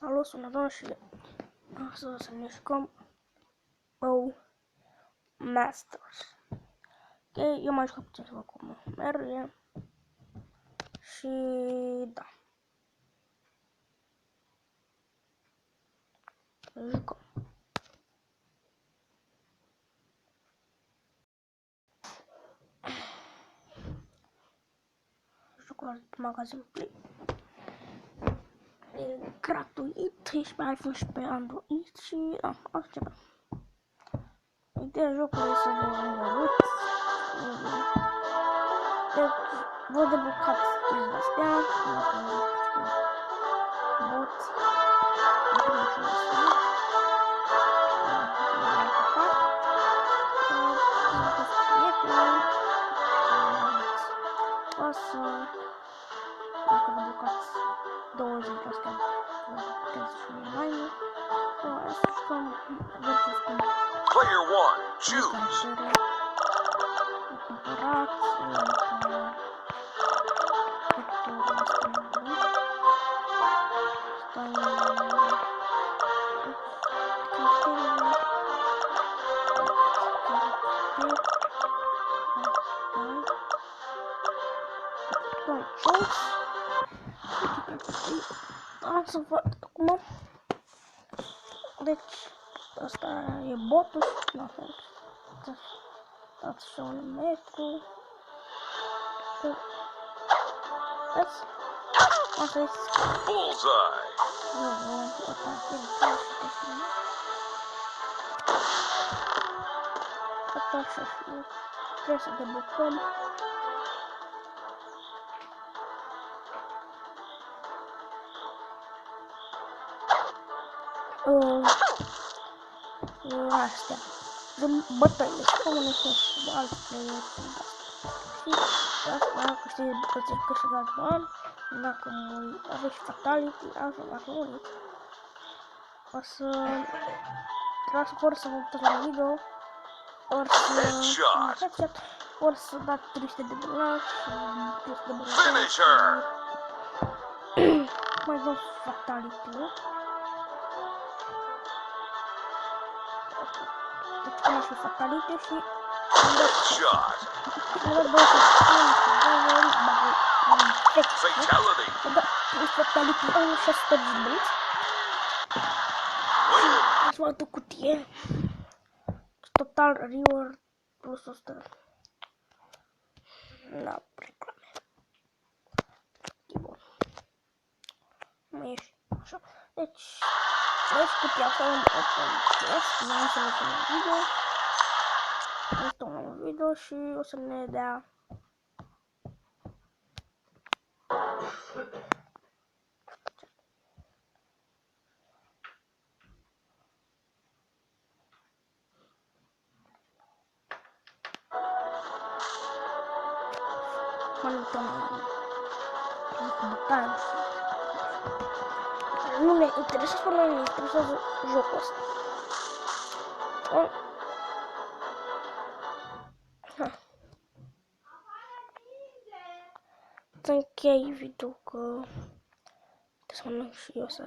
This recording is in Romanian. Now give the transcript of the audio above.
Salut, sunt Adon și astăzi o să ne jucăm Bow Masters. Ok, eu m-am jucat puțin să văd cum merge și da. Jucăm. Jucăm la magazin Play. E gratuit, ești pe iPhone și pe Android și da, începem. Ideea jocului e să vă omorâți. Deci, vă deblocați chestia astea, boți, dacă deblocați 20 astea, puteți și mai să jucăm versus cum Player 1, choose. cumpărați, am să văd acum. Deci, asta e botul și nu fel. Dați și un metru. Vezi? Asta e Bullseye. Asta și trebuie să deblocăm. Astea. De bătăile, comune și alte playeri. Și asta câștigă bucățiri câștigați bani. Dacă aveți fatality, asta dacă muriți. O să ori să vă uitați la video, ori să ori să dați 300 de dolari și 300 de dolari. Mai dăm fatality-ul. Deci cum aș fi fatality și îmi dă 200 fatality în 600 de bănuți. Ați luat o cutie. Total reward plus 100. Da, reclame. E bun. Mai ieși. Așa. Deci, vezi cutia asta unde open chest. Nu o să ne punem video. Este un nou video și o să ne dea nu ne interesează, până ne interesează jocul ăsta. Să închei video că trebuie să mănânc și eu să